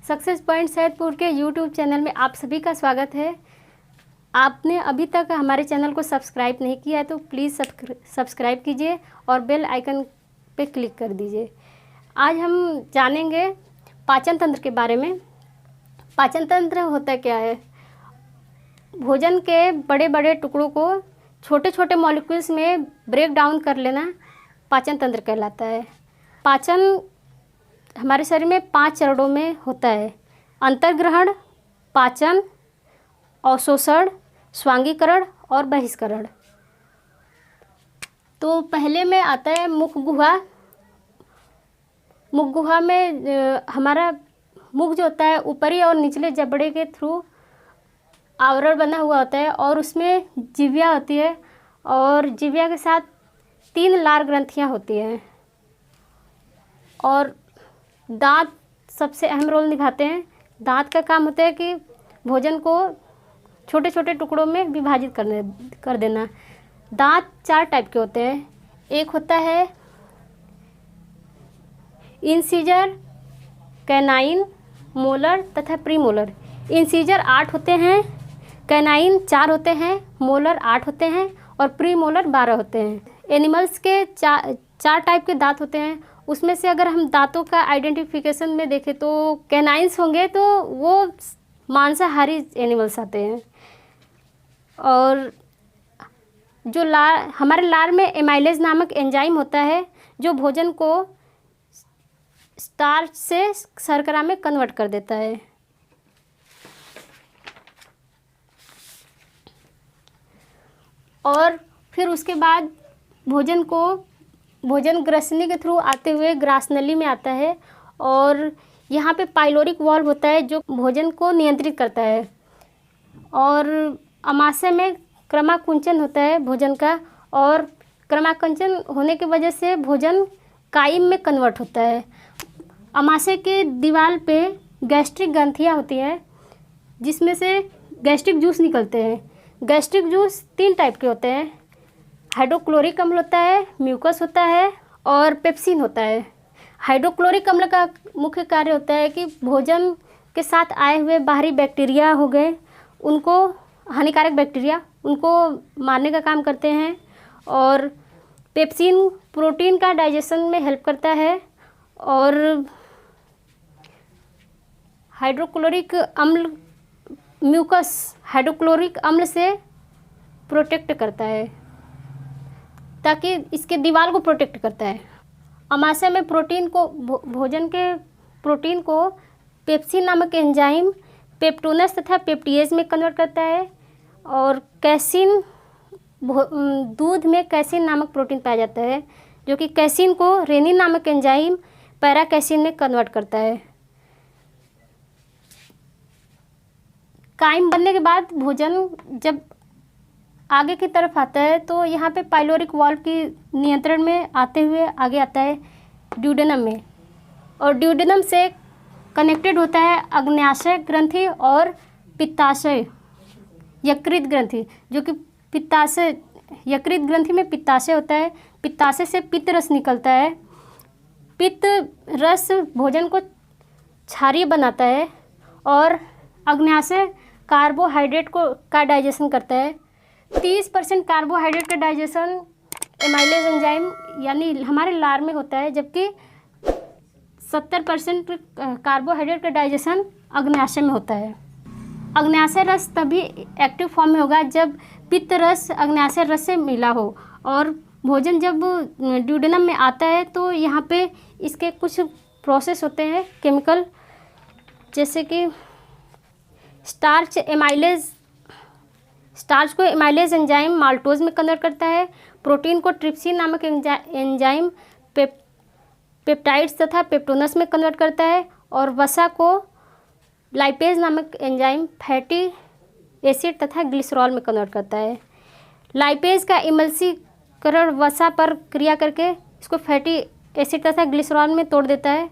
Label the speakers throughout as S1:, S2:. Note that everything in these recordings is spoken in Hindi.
S1: सक्सेस पॉइंट सैदपुर के यूट्यूब चैनल में आप सभी का स्वागत है। आपने अभी तक हमारे चैनल को सब्सक्राइब नहीं किया है तो प्लीज़ सब्सक्राइब कीजिए और बेल आइकन पे क्लिक कर दीजिए। आज हम जानेंगे पाचन तंत्र के बारे में। पाचन तंत्र होता क्या है? भोजन के बड़े बड़े टुकड़ों को छोटे छोटे मॉलिक्यूल्स में ब्रेक डाउन कर लेना पाचन तंत्र कहलाता है। पाचन हमारे शरीर में 5 चरणों में होता है: अंतर्ग्रहण, पाचन, अवशोषण, स्वांगीकरण और बहिष्करण। तो पहले में आता है मुख गुहा। मुख गुहा में हमारा मुख जो होता है ऊपरी और निचले जबड़े के थ्रू आवरण बना हुआ होता है और उसमें जिह्वा होती है और जिह्वा के साथ 3 लार ग्रंथियाँ होती हैं और दांत सबसे अहम रोल निभाते हैं। दांत का काम होता है कि भोजन को छोटे छोटे टुकड़ों में विभाजित कर देना। दांत 4 टाइप के होते हैं। एक होता है इंसीजर, कैनाइन, मोलर तथा प्रीमोलर। इंसीजर 8 होते हैं, कैनाइन 4 होते हैं, मोलर 8 होते हैं और प्रीमोलर 12 होते हैं। एनिमल्स के 4 टाइप के दांत होते हैं। उसमें से अगर हम दांतों का आइडेंटिफिकेशन में देखें तो कैनाइन्स होंगे तो वो मांसाहारी एनिमल्स आते हैं। और जो हमारे लार में एमाइलेज नामक एंजाइम होता है जो भोजन को स्टार्च से शर्करा में कन्वर्ट कर देता है। और फिर उसके बाद भोजन ग्रसनी के थ्रू आते हुए ग्रासनली में आता है और यहाँ पे पाइलोरिक वाल्व होता है जो भोजन को नियंत्रित करता है। और अमाशय में क्रमाकुंचन होता है भोजन का और क्रमाकुंचन होने की वजह से भोजन काइम में कन्वर्ट होता है। अमाशय के दीवार पे गैस्ट्रिक ग्रंथियाँ होती हैं जिसमें से गैस्ट्रिक जूस निकलते हैं। गैस्ट्रिक जूस 3 टाइप के होते हैं: हाइड्रोक्लोरिक अम्ल होता है, म्यूकस होता है और पेप्सिन होता है। हाइड्रोक्लोरिक अम्ल का मुख्य कार्य होता है कि भोजन के साथ आए हुए बाहरी बैक्टीरिया हो गए, उनको हानिकारक बैक्टीरिया, उनको मारने का काम करते हैं। और पेप्सिन प्रोटीन का डाइजेशन में हेल्प करता है और हाइड्रोक्लोरिक अम्ल म्यूकस हाइड्रोक्लोरिक अम्ल से प्रोटेक्ट करता है ताकि इसके दीवार को प्रोटेक्ट करता है। अमाशय में भोजन के प्रोटीन को पेप्सिन नामक एंजाइम पेप्टोनस तथा पेप्टिएज में कन्वर्ट करता है। और कैसिन, दूध में कैसिन नामक प्रोटीन पाया जाता है जो कि कैसिन को रेनिन नामक एंजाइम पैराकैसिन में कन्वर्ट करता है। काइम बनने के बाद भोजन जब आगे की तरफ आता है तो यहाँ पे पाइलोरिक वाल्व की नियंत्रण में आते हुए आगे आता है ड्यूडेनम में और ड्यूडेनम से कनेक्टेड होता है अग्न्याशय ग्रंथि और पित्ताशय यकृत ग्रंथि, जो कि यकृत ग्रंथि में पित्ताशय होता है। पित्ताशय से पित्त रस निकलता है। पित्त रस भोजन को क्षारीय बनाता है और अग्न्याशय कार्बोहाइड्रेट का डाइजेशन करता है। 30% कार्बोहाइड्रेट का डाइजेशन एमाइलेज एंजाइम यानी हमारे लार में होता है, जबकि 70% कार्बोहाइड्रेट का डाइजेशन अग्न्याशय में होता है। अग्न्याशय रस तभी एक्टिव फॉर्म में होगा जब पित्त रस अग्न्याशय रस से मिला हो। और भोजन जब ड्यूडेनम में आता है तो यहाँ पे इसके कुछ प्रोसेस होते हैं केमिकल, जैसे कि स्टार्च को एमाइलेज एंजाइम माल्टोज में कन्वर्ट करता है। प्रोटीन को ट्रिप्सिन नामक एंजाइम पेप्टाइड्स तथा पेप्टोनस में कन्वर्ट करता है और वसा को लाइपेज नामक एंजाइम फैटी एसिड तथा ग्लिसरॉल में कन्वर्ट करता है। लाइपेज का इमल्सीकरण वसा पर क्रिया करके इसको फैटी एसिड तथा ग्लिसरॉल में तोड़ देता है।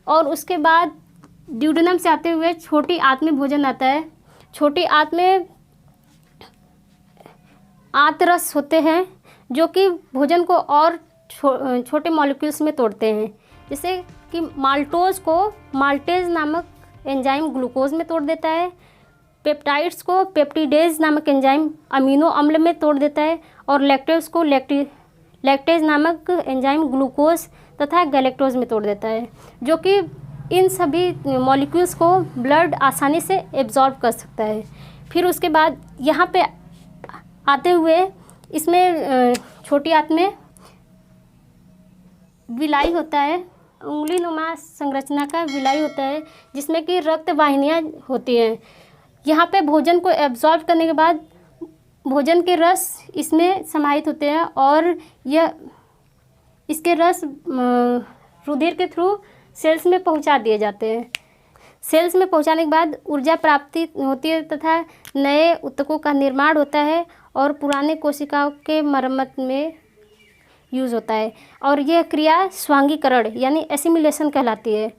S1: और उसके बाद ड्यूडेनम से आते हुए छोटी आंत में भोजन आता है। छोटी आंत में आंतरस होते हैं जो कि भोजन को और छोटे मॉलिक्यूल्स में तोड़ते हैं। जैसे कि माल्टोज को माल्टेज नामक एंजाइम ग्लूकोज में तोड़ देता है, पेप्टाइड्स को पेप्टिडेज नामक एंजाइम अमीनो अम्ल में तोड़ देता है, और लैक्टेज को लैक्टेज नामक एंजाइम ग्लूकोज तथा गैलेक्टोज में तोड़ देता है, जो कि इन सभी मॉलिक्यूल्स को ब्लड आसानी से एब्जॉर्ब कर सकता है। फिर उसके बाद यहाँ पे आते हुए इसमें छोटी आंत में विलाई होता है, उंगली नुमा संरचना का विलाई होता है, जिसमें कि रक्त वाहिनियाँ होती हैं। यहाँ पे भोजन को एब्जॉर्ब करने के बाद भोजन के रस इसमें समाहित होते हैं, और यह इसके रस रुधिर के थ्रू सेल्स में पहुँचा दिए जाते हैं। सेल्स में पहुँचाने के बाद ऊर्जा प्राप्ति होती है तथा नए ऊतकों का निर्माण होता है, और पुराने कोशिकाओं के मरम्मत में यूज़ होता है, और यह क्रिया स्वांगीकरण यानी एसिमिलेशन कहलाती है।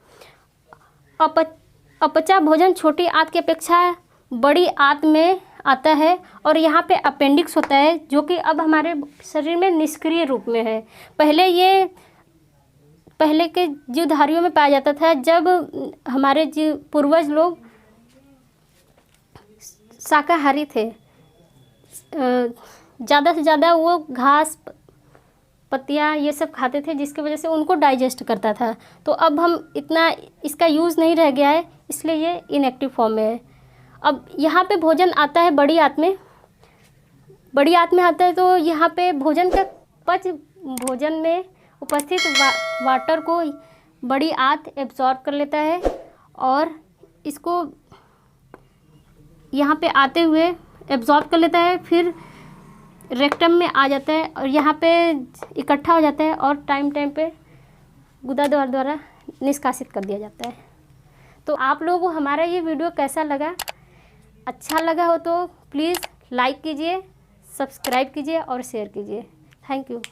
S1: अपचा भोजन छोटी आंत की अपेक्षा बड़ी आंत में आता है, और यहाँ पे अपेंडिक्स होता है, जो कि अब हमारे शरीर में निष्क्रिय रूप में है। पहले के जीवधारियों में पाया जाता था, जब हमारे पूर्वज लोग शाकाहारी थे, ज़्यादा से ज़्यादा वो घास पत्तियाँ ये सब खाते थे, जिसकी वजह से उनको डाइजेस्ट करता था। तो अब हम इतना इसका यूज़ नहीं रह गया है, इसलिए ये इनएक्टिव फॉर्म में है। अब यहाँ पे भोजन आता है बड़ी आंत में आता है, तो यहाँ पे भोजन का पच भोजन में उपस्थित वाटर को बड़ी आंत एब्जॉर्ब कर लेता है, और इसको यहाँ पे आते हुए एब्जॉर्ब कर लेता है, फिर रेक्टम में आ जाता है, और यहाँ पे इकट्ठा हो जाता है, और टाइम पे गुदा द्वारा निष्कासित कर दिया जाता है। तो आप लोगों को हमारा ये वीडियो कैसा लगा? अच्छा लगा हो तो प्लीज़ लाइक कीजिए, सब्सक्राइब कीजिए और शेयर कीजिए। Thank you.